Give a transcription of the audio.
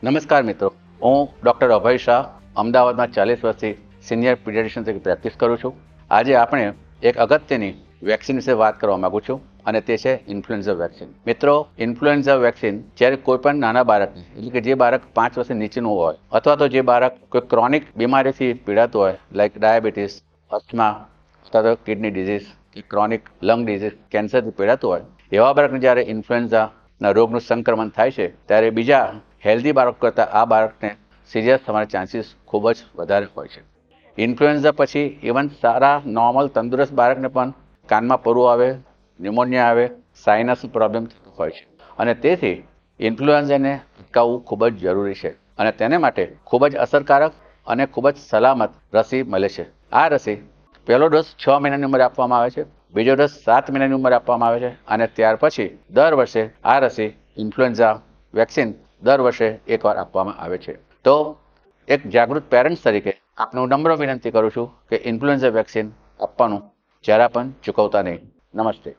નમસ્કાર મિત્રો, હું ડૉક્ટર અભય શાહ અમદાવાદમાં 40 વર્ષથી સિનિયર પીડિયાટ્રિશિયન તરીકે પ્રેક્ટિસ કરું છું. આજે આપણે એક અગત્યની વેક્સિન વિશે વાત કરવા માગું છું અને તે છે ઇન્ફ્લુએન્ઝા વેક્સિન. મિત્રો, ઇન્ફ્લુએન્ઝા વેક્સિન જ્યારે કોઈ પણ નાના બાળકને, એટલે કે જે બાળક 5 વર્ષથી નીચેનું હોય અથવા તો જે બાળક કોઈ ક્રોનિક બીમારીથી પીડાતું હોય, લાઈક ડાયાબિટીસ, અસ્થમા અથવા તો કિડની ડિઝીઝ કે ક્રોનિક લંગ ડિઝીઝ, કેન્સરથી પીડાતું હોય, એવા બાળકને જ્યારે ઇન્ફ્લુએન્ઝાના રોગનું સંક્રમણ થાય છે ત્યારે બીજા હેલ્ધી બાળક કરતાં આ બાળકને સિરિયસ થવાના ચાન્સીસ ખૂબ જ વધારે હોય છે. ઇન્ફ્લુએન્ઝા પછી ઇવન સારા નોર્મલ તંદુરસ્ત બાળકને પણ કાનમાં પરુ આવે, ન્યુમોનિયા આવે, સાઇનસ પ્રોબ્લેમ થતો હોય છે અને તેથી ઇન્ફ્લુએન્ઝાને અટકાવવું ખૂબ જ જરૂરી છે અને તેને માટે ખૂબ જ અસરકારક અને ખૂબ જ સલામત રસી મળે છે. આ રસી પહેલો ડોઝ 6 મહિનાની ઉંમરે આપવામાં આવે છે, બીજો ડોઝ 7 મહિનાની ઉંમરે આપવામાં આવે છે અને ત્યાર પછી દર વર્ષે આ રસી ઇન્ફ્લુએન્ઝા વેક્સિન દર વર્ષે એકવાર આપવામાં આવે છે. તો એક જાગૃત પેરેન્ટ્સ તરીકે આપને હું નમ્ર વિનંતી કરું છું કે ઇન્ફ્લુએન્ઝા વેક્સિન આપવાનું જરા પણ ચૂકવતા નહીં. નમસ્તે.